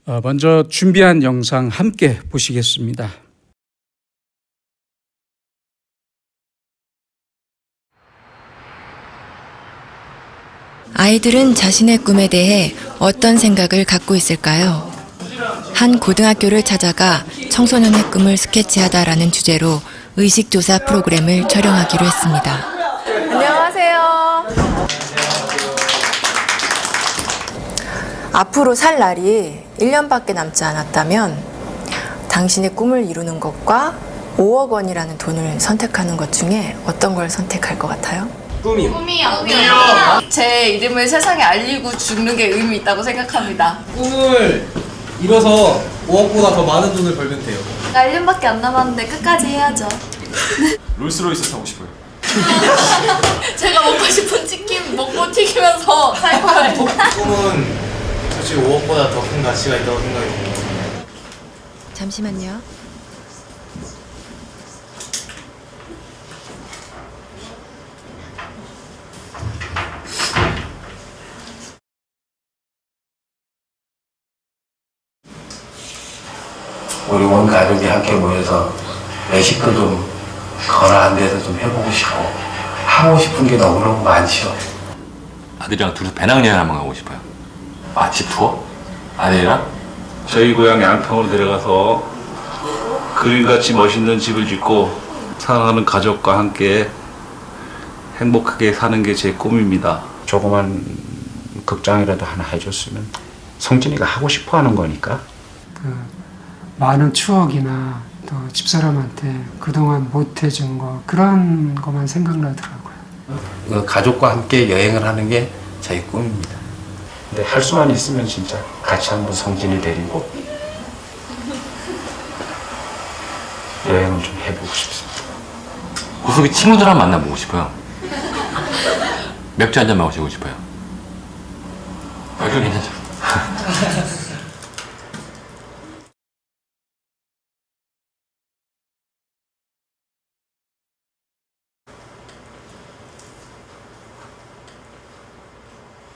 먼저 준비한 영상 함께 보시겠습니다. 아이들은 자신의 꿈에 대해 어떤 생각을 갖고 있을까요? 한 고등학교를 찾아가 청소년의 꿈을 스케치하다라는 주제로 의식조사 프로그램을 촬영하기로 했습니다. 안녕하세요. 앞으로 살 날이 1년밖에 남지 않았다면 당신의 꿈을 이루는 것과 5억 원이라는 돈을 선택하는 것 중에 어떤 걸 선택할 것 같아요? 꿈이요. 제 이름을 세상에 알리고 죽는 게 의미 있다고 생각합니다. 꿈을 이뤄서 5억보다 더 많은 돈을 벌면 돼요. 1년밖에 안 남았는데 끝까지 해야죠. 롤스로이스 타고 싶어요. 제가 먹고 싶은 치킨 먹고 튀기면서 살 거예요. 꿈은 솔직히 5억보다 더 큰 가치가 있다고 생각이 듭니다. 잠시만요. 우리 온 가족이 함께 모여서 외식도 좀 건강한 데서 좀 해보고 싶고 하고 싶은 게 너무너무 많죠. 아들이랑 둘이서 배낭여행 한번 가고 싶어요. 집 투어? 아들이랑? 저희 고향 양평으로 내려가서 그림같이 멋있는 집을 짓고 사랑하는 가족과 함께 행복하게 사는 게 제 꿈입니다. 조그만 극장이라도 하나 해줬으면 성진이가 하고 싶어 하는 거니까. 많은 추억이나 또 집사람한테 그동안 못 해준 거 그런 것만 생각나더라고요. 가족과 함께 여행을 하는 게 저희 꿈입니다. 근데 할 수만 있으면 진짜 같이 한번 성진이 데리고 여행을 좀 해보고 싶습니다. 구석이 친구들 한번 만나보고 싶어요. 맥주 한잔 마시고 싶어요. 맥주 괜찮죠?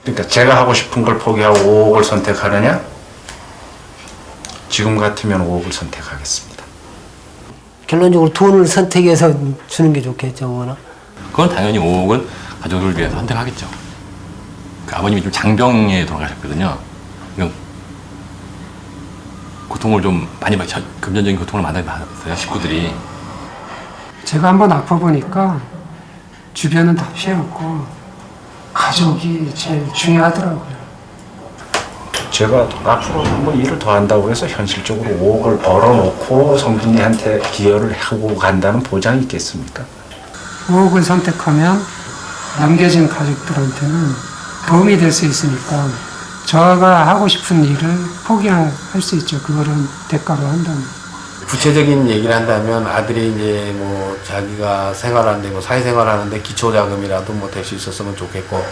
그러니까 제가 하고 싶은 걸 포기하고 5억을 선택하느냐? 지금 같으면 5억을 선택하겠습니다. 결론적으로 돈을 선택해서 주는 게 좋겠죠, 뭐나. 그건 당연히 5억은 가족을 위해서 선택하겠죠. 그 아버님이 좀 장병에 돌아가셨거든요. 고통을 좀 많이 금전적인 고통을 많이 받았어요, 식구들이. 제가 한번 아파보니까 주변은 다 피해왔고 가족이 제일 중요하더라고요. 제가 앞으로 한번 일을 더 한다고 해서 현실적으로 5억을 벌어놓고 성진이한테 기여를 하고 간다는 보장이 있겠습니까? 5억을 선택하면 남겨진 가족들한테는 도움이 될 수 있으니까 저가 하고 싶은 일을 포기할 수 있죠. 그거를 대가로 한다면. 구체적인 얘기를 한다면 아들이 이제 뭐 자기가 생활하는데 뭐 사회생활하는데 기초자금이라도 뭐 될 수 있었으면 좋겠고.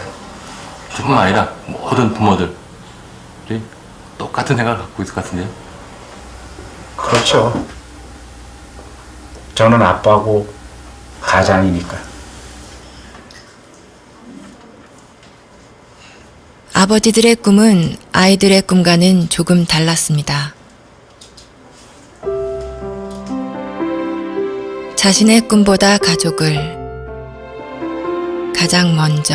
저뿐만 아니라 모든 부모들이 똑같은 생각을 갖고 있을 것 같은데요. 그렇죠. 저는 아빠고 가장이니까. 아버지들의 꿈은 아이들의 꿈과는 조금 달랐습니다. 자신의 꿈보다 가족을 가장 먼저,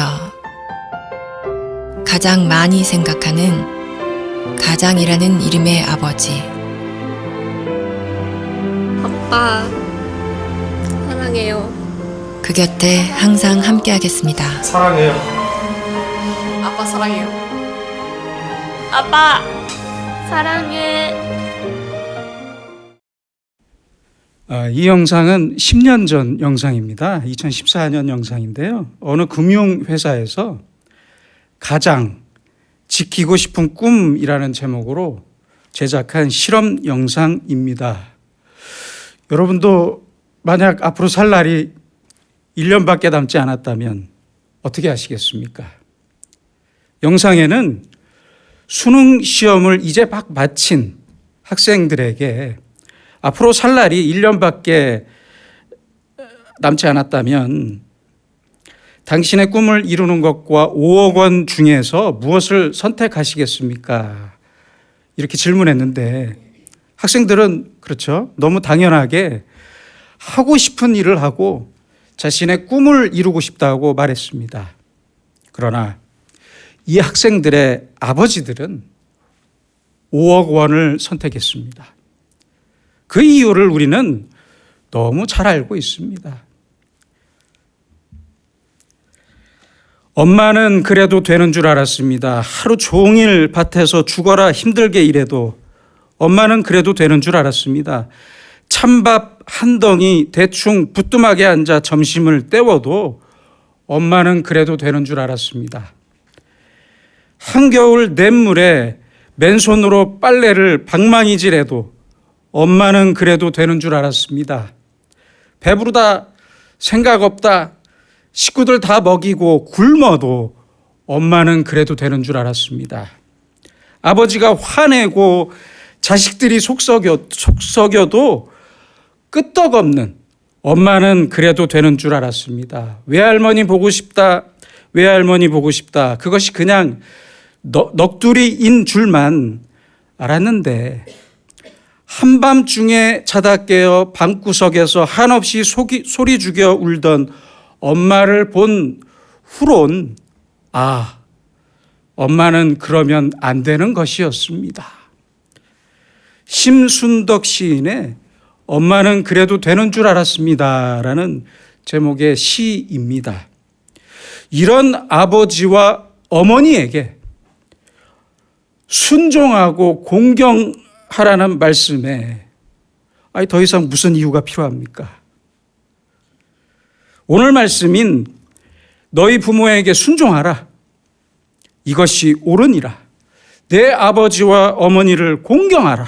가장 많이 생각하는 가장이라는 이름의 아버지. 아빠 사랑해요. 그 곁에 항상 함께하겠습니다. 사랑해요. 아빠 사랑해요. 아빠 사랑해. 이 영상은 10년 전 영상입니다. 2014년 영상인데요. 어느 금융회사에서 가장 지키고 싶은 꿈이라는 제목으로 제작한 실험 영상입니다. 여러분도 만약 앞으로 살 날이 1년밖에 남지 않았다면 어떻게 하시겠습니까? 영상에는 수능 시험을 이제 막 마친 학생들에게 앞으로 살 날이 1년밖에 남지 않았다면 당신의 꿈을 이루는 것과 5억 원 중에서 무엇을 선택하시겠습니까? 이렇게 질문했는데 학생들은 그렇죠. 너무 당연하게 하고 싶은 일을 하고 자신의 꿈을 이루고 싶다고 말했습니다. 그러나 이 학생들의 아버지들은 5억 원을 선택했습니다. 그 이유를 우리는 너무 잘 알고 있습니다. 엄마는 그래도 되는 줄 알았습니다. 하루 종일 밭에서 죽어라 힘들게 일해도 엄마는 그래도 되는 줄 알았습니다. 찬밥 한 덩이 대충 부뚜막에 앉아 점심을 때워도 엄마는 그래도 되는 줄 알았습니다. 한겨울 냇물에 맨손으로 빨래를 방망이질해도 엄마는 그래도 되는 줄 알았습니다. 배부르다, 생각 없다, 식구들 다 먹이고 굶어도 엄마는 그래도 되는 줄 알았습니다. 아버지가 화내고 자식들이 속썩여도 끄떡없는 엄마는 그래도 되는 줄 알았습니다. 외할머니 보고 싶다, 외할머니 보고 싶다. 그것이 그냥 넋두리인 줄만 알았는데 한밤중에 자다 깨어 방구석에서 한없이 소리 죽여 울던 엄마를 본 후론 엄마는 그러면 안 되는 것이었습니다. 심순덕 시인의 엄마는 그래도 되는 줄 알았습니다 라는 제목의 시입니다. 이런 아버지와 어머니에게 순종하고 공경하라는 말씀에 더 이상 무슨 이유가 필요합니까? 오늘 말씀인 너희 부모에게 순종하라. 이것이 옳으니라. 내 아버지와 어머니를 공경하라.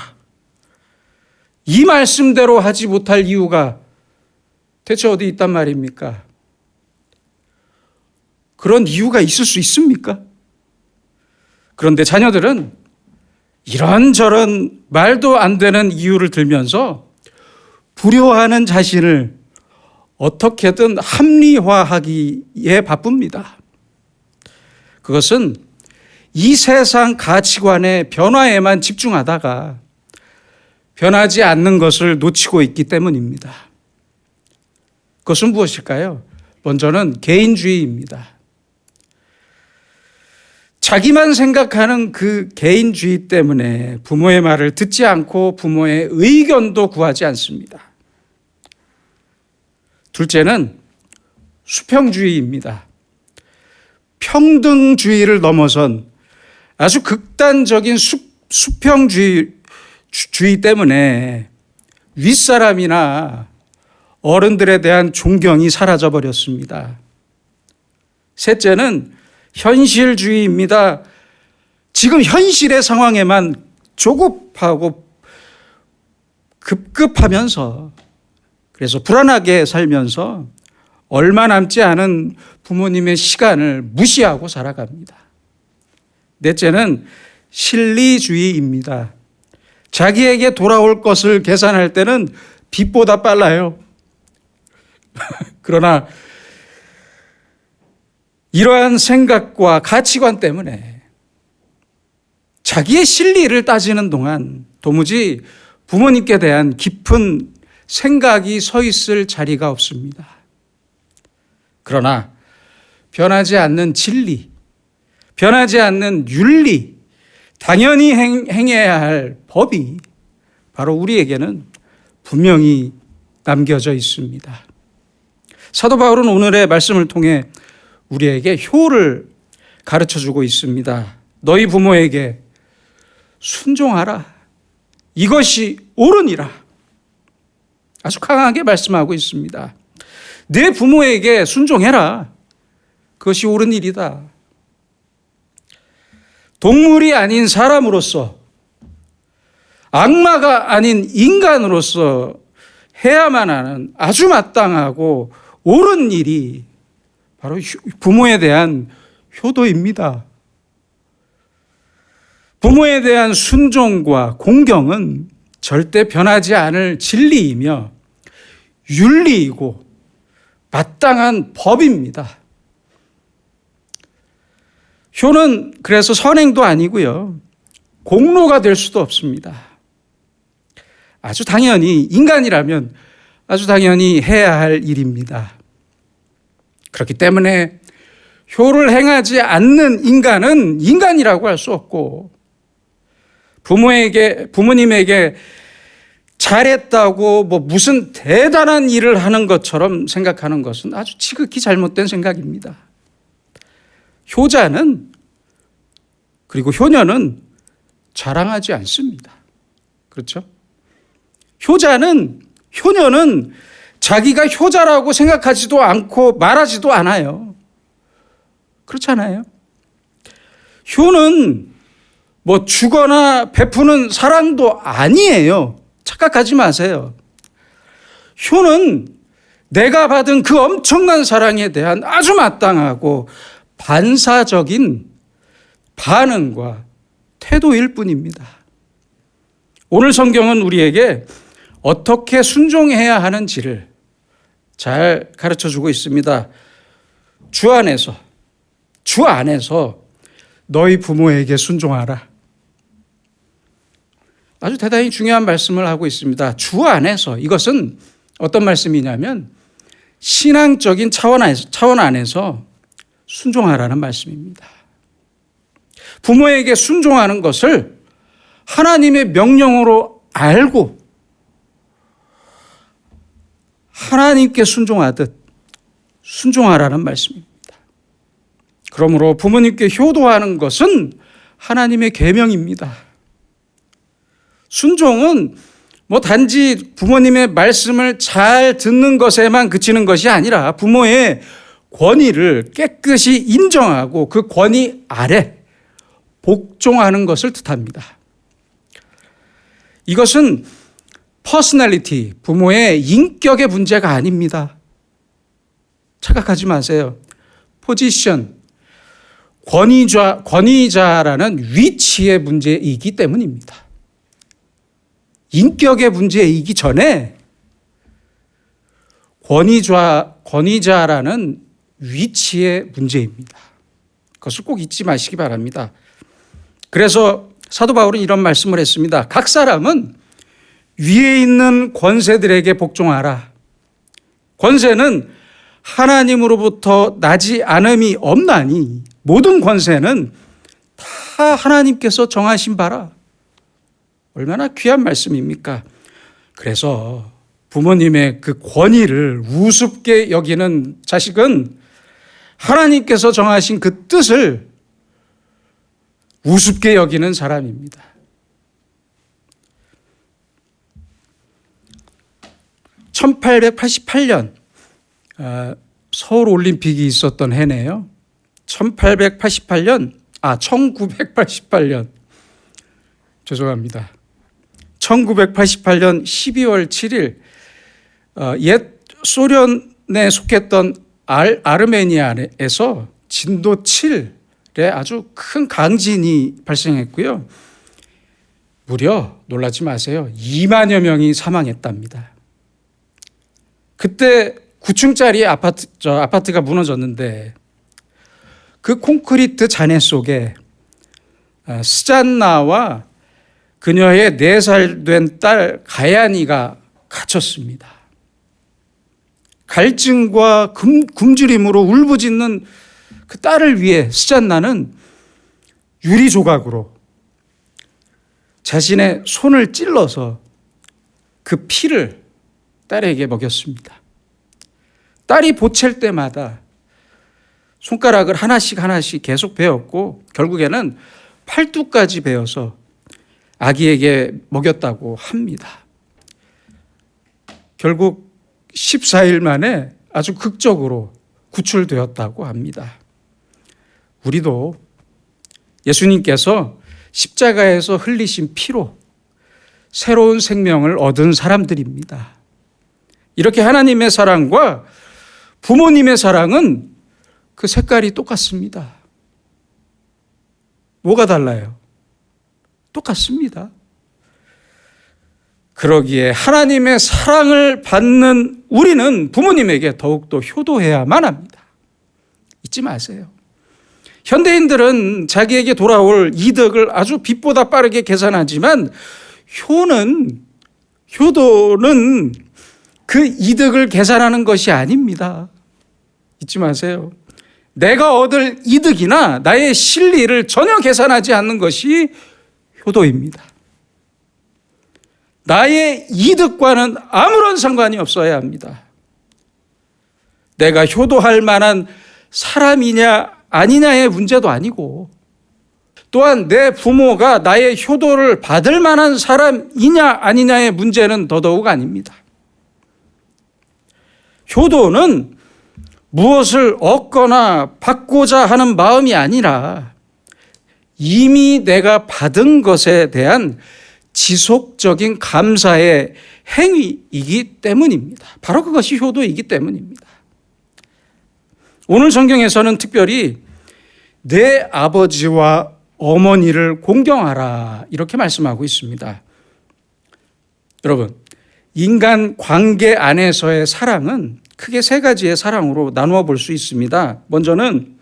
이 말씀대로 하지 못할 이유가 대체 어디 있단 말입니까? 그런 이유가 있을 수 있습니까? 그런데 자녀들은 이런저런 말도 안 되는 이유를 들면서 불효하는 자신을 어떻게든 합리화하기에 바쁩니다. 그것은 이 세상 가치관의 변화에만 집중하다가 변하지 않는 것을 놓치고 있기 때문입니다. 그것은 무엇일까요? 먼저는 개인주의입니다. 자기만 생각하는 그 개인주의 때문에 부모의 말을 듣지 않고 부모의 의견도 구하지 않습니다. 둘째는 수평주의입니다. 평등주의를 넘어선 아주 극단적인 수평주의 때문에 윗사람이나 어른들에 대한 존경이 사라져버렸습니다. 셋째는 현실주의입니다. 지금 현실의 상황에만 조급하고 급급하면서 그래서 불안하게 살면서 얼마 남지 않은 부모님의 시간을 무시하고 살아갑니다. 넷째는 실리주의입니다. 자기에게 돌아올 것을 계산할 때는 빛보다 빨라요. 그러나 이러한 생각과 가치관 때문에 자기의 실리를 따지는 동안 도무지 부모님께 대한 깊은 생각이 서 있을 자리가 없습니다. 그러나 변하지 않는 진리, 변하지 않는 윤리, 당연히 행해야 할 법이 바로 우리에게는 분명히 남겨져 있습니다. 사도 바울은 오늘의 말씀을 통해 우리에게 효를 가르쳐주고 있습니다. 너희 부모에게 순종하라. 이것이 옳으니라. 아주 강하게 말씀하고 있습니다. 내 부모에게 순종해라. 그것이 옳은 일이다. 동물이 아닌 사람으로서, 악마가 아닌 인간으로서 해야만 하는 아주 마땅하고 옳은 일이 바로 부모에 대한 효도입니다. 부모에 대한 순종과 공경은 절대 변하지 않을 진리이며 윤리이고 마땅한 법입니다. 효는 그래서 선행도 아니고요. 공로가 될 수도 없습니다. 아주 당연히 인간이라면 아주 당연히 해야 할 일입니다. 그렇기 때문에 효를 행하지 않는 인간은 인간이라고 할 수 없고, 부모님에게 잘했다고 무슨 대단한 일을 하는 것처럼 생각하는 것은 아주 지극히 잘못된 생각입니다. 효자는, 그리고 효녀는 자랑하지 않습니다. 그렇죠? 효녀는 자기가 효자라고 생각하지도 않고 말하지도 않아요. 그렇잖아요. 효는 주거나 베푸는 사랑도 아니에요. 착각하지 마세요. 효는 내가 받은 그 엄청난 사랑에 대한 아주 마땅하고 반사적인 반응과 태도일 뿐입니다. 오늘 성경은 우리에게 어떻게 순종해야 하는지를 잘 가르쳐주고 있습니다. 주 안에서 너희 부모에게 순종하라. 아주 대단히 중요한 말씀을 하고 있습니다. 주 안에서, 이것은 어떤 말씀이냐면 신앙적인 차원 안에서 순종하라는 말씀입니다. 부모에게 순종하는 것을 하나님의 명령으로 알고 하나님께 순종하듯 순종하라는 말씀입니다. 그러므로 부모님께 효도하는 것은 하나님의 계명입니다. 순종은 단지 부모님의 말씀을 잘 듣는 것에만 그치는 것이 아니라 부모의 권위를 깨끗이 인정하고 그 권위 아래 복종하는 것을 뜻합니다. 이것은 퍼스널리티, 부모의 인격의 문제가 아닙니다. 착각하지 마세요. 포지션, 권위자라는 위치의 문제이기 때문입니다. 인격의 문제이기 전에 권위자라는 위치의 문제입니다. 그것을 꼭 잊지 마시기 바랍니다. 그래서 사도 바울은 이런 말씀을 했습니다. 각 사람은 위에 있는 권세들에게 복종하라. 권세는 하나님으로부터 나지 않음이 없나니 모든 권세는 다 하나님께서 정하신 바라. 얼마나 귀한 말씀입니까? 그래서 부모님의 그 권위를 우습게 여기는 자식은 하나님께서 정하신 그 뜻을 우습게 여기는 사람입니다. (1888년) 서울올림픽이 있었던 해네요. 1988년 죄송합니다. 1988년 12월 7일 옛 소련에 속했던 아르메니아에서 진도 7의 아주 큰 강진이 발생했고요. 무려 놀라지 마세요. 2만여 명이 사망했답니다. 그때 9층짜리 아파트가 무너졌는데 그 콘크리트 잔해 속에 스잔나와 그녀의 4살 된 딸 가야니가 갇혔습니다. 갈증과 굶주림으로 울부짖는 그 딸을 위해 스잔나는 유리 조각으로 자신의 손을 찔러서 그 피를 딸에게 먹였습니다. 딸이 보챌 때마다 손가락을 하나씩 계속 베었고 결국에는 팔뚝까지 베어서 아기에게 먹였다고 합니다. 결국 14일 만에 아주 극적으로 구출되었다고 합니다. 우리도 예수님께서 십자가에서 흘리신 피로 새로운 생명을 얻은 사람들입니다. 이렇게 하나님의 사랑과 부모님의 사랑은 그 색깔이 똑같습니다. 뭐가 달라요? 똑같습니다. 그러기에 하나님의 사랑을 받는 우리는 부모님에게 더욱더 효도해야만 합니다. 잊지 마세요. 현대인들은 자기에게 돌아올 이득을 아주 빛보다 빠르게 계산하지만 효도는 그 이득을 계산하는 것이 아닙니다. 잊지 마세요. 내가 얻을 이득이나 나의 실리를 전혀 계산하지 않는 것이 효도입니다. 나의 이득과는 아무런 상관이 없어야 합니다. 내가 효도할 만한 사람이냐 아니냐의 문제도 아니고, 또한 내 부모가 나의 효도를 받을 만한 사람이냐 아니냐의 문제는 더더욱 아닙니다. 효도는 무엇을 얻거나 받고자 하는 마음이 아니라 이미 내가 받은 것에 대한 지속적인 감사의 행위이기 때문입니다. 바로 그것이 효도이기 때문입니다. 오늘 성경에서는 특별히 내 아버지와 어머니를 공경하라 이렇게 말씀하고 있습니다. 여러분, 인간 관계 안에서의 사랑은 크게 세 가지의 사랑으로 나누어 볼 수 있습니다. 먼저는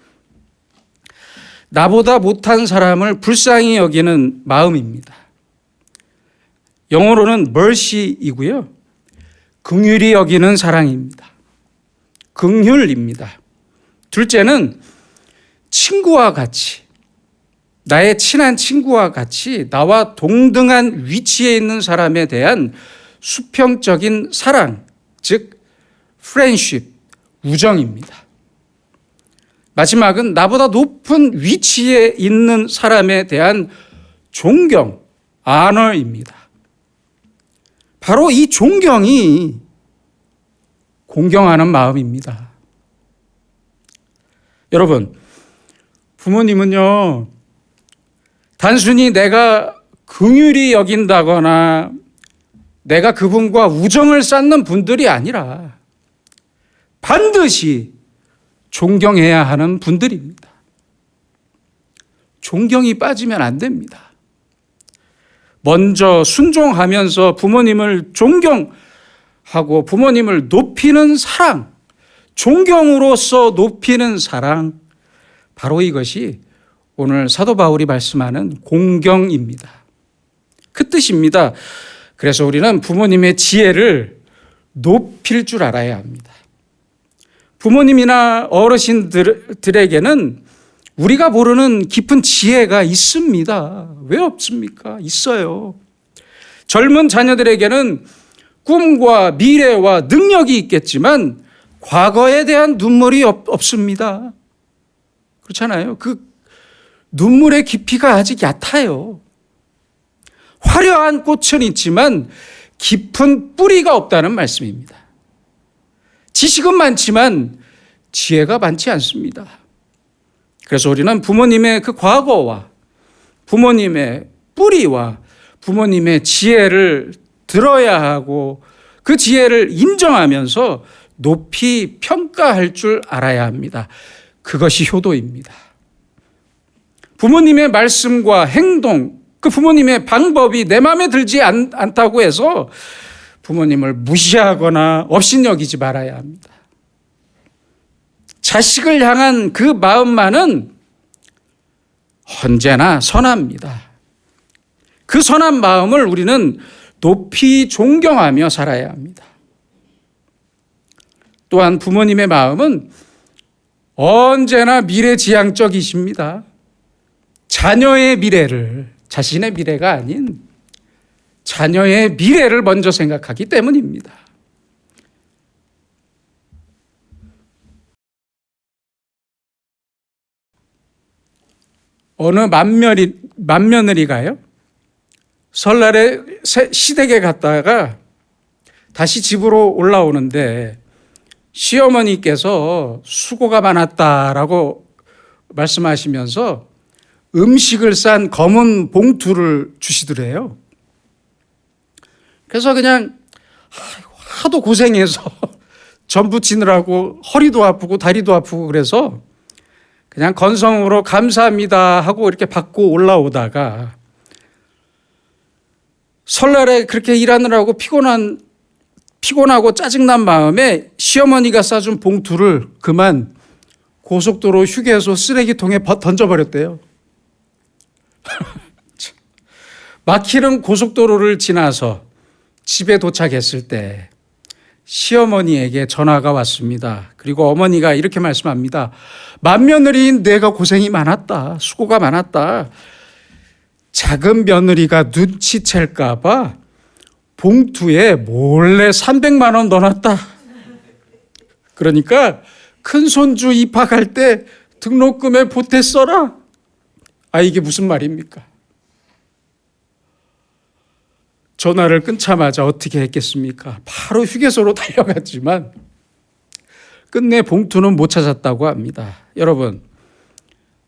나보다 못한 사람을 불쌍히 여기는 마음입니다. 영어로는 mercy이고요. 긍휼히 여기는 사랑입니다. 긍휼입니다. 둘째는 친구와 같이, 나의 친한 친구와 같이 나와 동등한 위치에 있는 사람에 대한 수평적인 사랑, 즉 friendship, 우정입니다. 마지막은 나보다 높은 위치에 있는 사람에 대한 존경, honor입니다. 바로 이 존경이 공경하는 마음입니다. 여러분, 부모님은요, 단순히 내가 긍휼히 여긴다거나 내가 그분과 우정을 쌓는 분들이 아니라 반드시 존경해야 하는 분들입니다. 존경이 빠지면 안 됩니다. 먼저 순종하면서 부모님을 존경하고 부모님을 높이는 사랑, 존경으로서 높이는 사랑, 바로 이것이 오늘 사도 바울이 말씀하는 공경입니다. 그 뜻입니다. 그래서 우리는 부모님의 지혜를 높일 줄 알아야 합니다. 부모님이나 어르신들에게는 우리가 모르는 깊은 지혜가 있습니다. 왜 없습니까? 있어요. 젊은 자녀들에게는 꿈과 미래와 능력이 있겠지만 과거에 대한 눈물이 없습니다. 그렇잖아요. 그 눈물의 깊이가 아직 얕아요. 화려한 꽃은 있지만 깊은 뿌리가 없다는 말씀입니다. 지식은 많지만 지혜가 많지 않습니다. 그래서 우리는 부모님의 그 과거와 부모님의 뿌리와 부모님의 지혜를 들어야 하고 그 지혜를 인정하면서 높이 평가할 줄 알아야 합니다. 그것이 효도입니다. 부모님의 말씀과 행동, 그 부모님의 방법이 내 마음에 들지 않다고 해서 부모님을 무시하거나 업신여기지 말아야 합니다. 자식을 향한 그 마음만은 언제나 선합니다. 그 선한 마음을 우리는 높이 존경하며 살아야 합니다. 또한 부모님의 마음은 언제나 미래지향적이십니다. 자녀의 미래를, 자신의 미래가 아닌 자녀의 미래를 먼저 생각하기 때문입니다. 어느 맏며느리가요, 설날에 시댁에 갔다가 다시 집으로 올라오는데 시어머니께서 수고가 많았다라고 말씀하시면서 음식을 싼 검은 봉투를 주시더래요. 그래서 그냥 하도 고생해서 전 부치느라고 허리도 아프고 다리도 아프고 그래서 그냥 건성으로 감사합니다 하고 이렇게 받고 올라오다가 설날에 그렇게 일하느라고 피곤하고 짜증난 마음에 시어머니가 싸준 봉투를 그만 고속도로 휴게소 쓰레기통에 던져버렸대요. 막히는 고속도로를 지나서 집에 도착했을 때 시어머니에게 전화가 왔습니다. 그리고 어머니가 이렇게 말씀합니다. 맏며느리인 내가 고생이 많았다. 수고가 많았다. 작은 며느리가 눈치챌까 봐 봉투에 몰래 300만 원 넣어놨다. 그러니까 큰 손주 입학할 때 등록금에 보태 써라. 아, 이게 무슨 말입니까? 전화를 끊자마자 어떻게 했겠습니까? 바로 휴게소로 달려갔지만 끝내 봉투는 못 찾았다고 합니다. 여러분,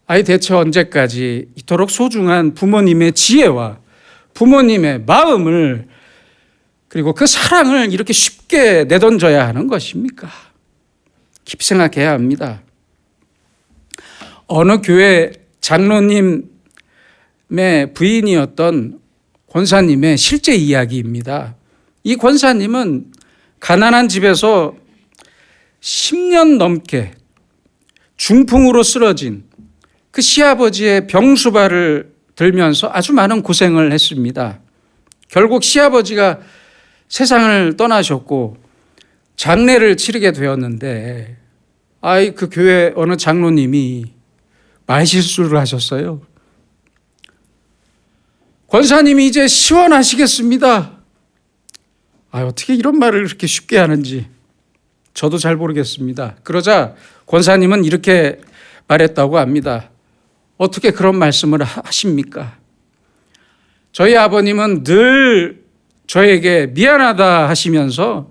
아이 대체 언제까지 이토록 소중한 부모님의 지혜와 부모님의 마음을 그리고 그 사랑을 이렇게 쉽게 내던져야 하는 것입니까? 깊이 생각해야 합니다. 어느 교회 장로님의 부인이었던 권사님의 실제 이야기입니다. 이 권사님은 가난한 집에서 10년 넘게 중풍으로 쓰러진 그 시아버지의 병수발을 들면서 아주 많은 고생을 했습니다. 결국 시아버지가 세상을 떠나셨고 장례를 치르게 되었는데 그 교회 어느 장로님이 말실수를 하셨어요. 권사님이 이제 시원하시겠습니다. 어떻게 이런 말을 그렇게 쉽게 하는지 저도 잘 모르겠습니다. 그러자 권사님은 이렇게 말했다고 합니다. 어떻게 그런 말씀을 하십니까? 저희 아버님은 늘 저에게 미안하다 하시면서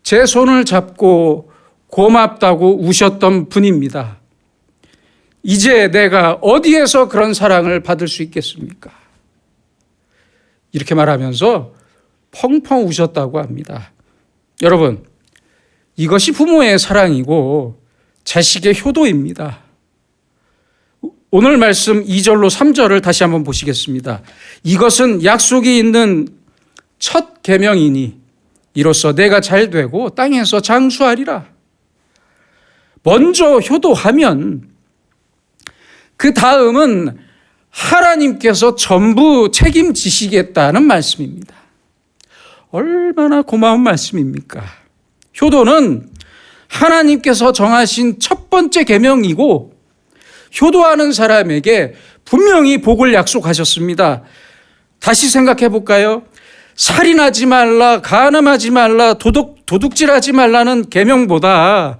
제 손을 잡고 고맙다고 우셨던 분입니다. 이제 내가 어디에서 그런 사랑을 받을 수 있겠습니까? 이렇게 말하면서 펑펑 우셨다고 합니다. 여러분, 이것이 부모의 사랑이고 자식의 효도입니다. 오늘 말씀 2절로 3절을 다시 한번 보시겠습니다. 이것은 약속이 있는 첫 계명이니 이로써 내가 잘 되고 땅에서 장수하리라. 먼저 효도하면 그 다음은 하나님께서 전부 책임지시겠다는 말씀입니다. 얼마나 고마운 말씀입니까? 효도는 하나님께서 정하신 첫 번째 계명이고 효도하는 사람에게 분명히 복을 약속하셨습니다. 다시 생각해 볼까요? 살인하지 말라, 간음하지 말라, 도둑질하지 말라는 계명보다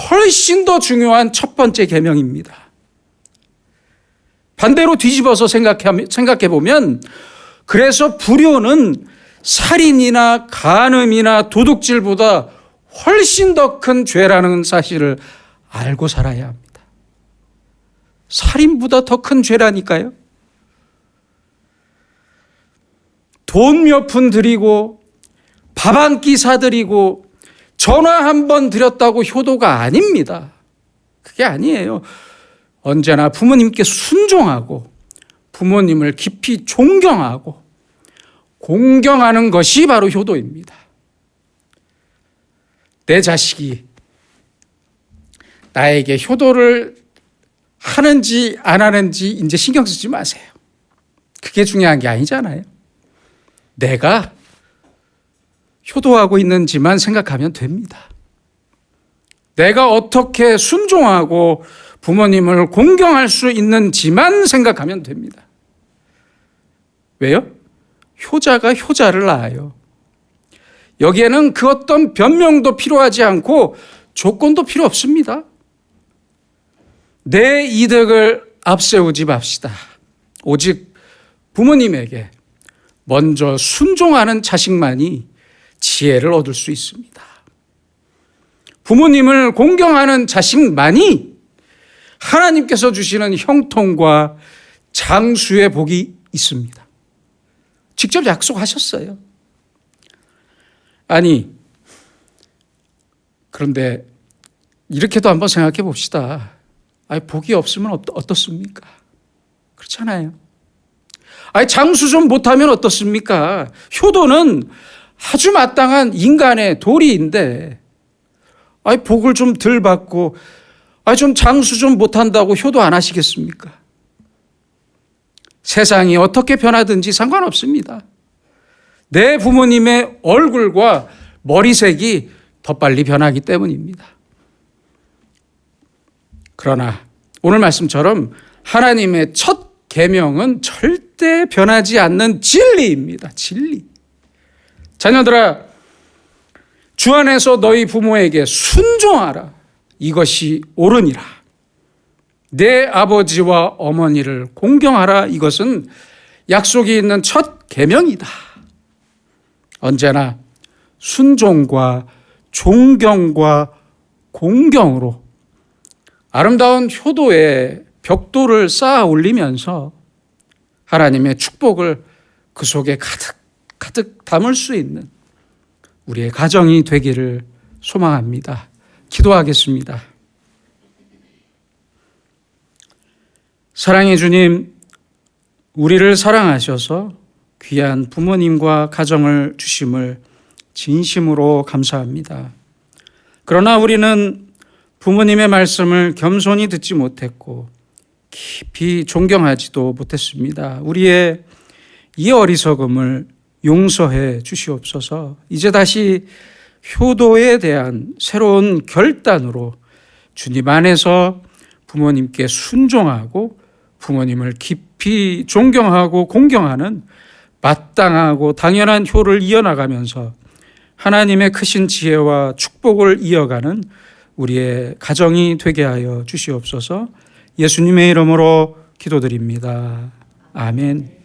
훨씬 더 중요한 첫 번째 계명입니다. 반대로 뒤집어서 생각해 보면 그래서 불효는 살인이나 간음이나 도둑질보다 훨씬 더 큰 죄라는 사실을 알고 살아야 합니다. 살인보다 더 큰 죄라니까요. 돈 몇 푼 드리고 밥 한 끼 사드리고 전화 한 번 드렸다고 효도가 아닙니다. 그게 아니에요. 언제나 부모님께 순종하고 부모님을 깊이 존경하고 공경하는 것이 바로 효도입니다. 내 자식이 나에게 효도를 하는지 안 하는지 이제 신경 쓰지 마세요. 그게 중요한 게 아니잖아요. 내가 효도하고 있는지만 생각하면 됩니다. 내가 어떻게 순종하고 부모님을 공경할 수 있는지만 생각하면 됩니다. 왜요? 효자가 효자를 낳아요. 여기에는 그 어떤 변명도 필요하지 않고 조건도 필요 없습니다. 내 이득을 앞세우지 맙시다. 오직 부모님에게 먼저 순종하는 자식만이 지혜를 얻을 수 있습니다. 부모님을 공경하는 자식만이 하나님께서 주시는 형통과 장수의 복이 있습니다. 직접 약속하셨어요. 아니, 그런데 이렇게도 한번 생각해 봅시다. 복이 없으면 어떻습니까? 그렇잖아요. 장수 좀 못하면 어떻습니까? 효도는 아주 마땅한 인간의 도리인데 복을 좀 덜 받고 좀 장수 좀 못한다고 효도 안 하시겠습니까? 세상이 어떻게 변하든지 상관없습니다. 내 부모님의 얼굴과 머리색이 더 빨리 변하기 때문입니다. 그러나 오늘 말씀처럼 하나님의 첫 계명은 절대 변하지 않는 진리입니다. 진리. 자녀들아, 주 안에서 너희 부모에게 순종하라. 이것이 옳으니라. 내 아버지와 어머니를 공경하라. 이것은 약속이 있는 첫 계명이다. 언제나 순종과 존경과 공경으로 아름다운 효도의 벽돌을 쌓아 올리면서 하나님의 축복을 그 속에 가득 담을 수 있는 우리의 가정이 되기를 소망합니다. 기도하겠습니다. 사랑의 주님, 우리를 사랑하셔서 귀한 부모님과 가정을 주심을 진심으로 감사합니다. 그러나 우리는 부모님의 말씀을 겸손히 듣지 못했고 깊이 존경하지도 못했습니다. 우리의 이 어리석음을 용서해 주시옵소서. 이제 다시 효도에 대한 새로운 결단으로 주님 안에서 부모님께 순종하고 부모님을 깊이 존경하고 공경하는 마땅하고 당연한 효를 이어나가면서 하나님의 크신 지혜와 축복을 이어가는 우리의 가정이 되게 하여 주시옵소서. 예수님의 이름으로 기도드립니다. 아멘.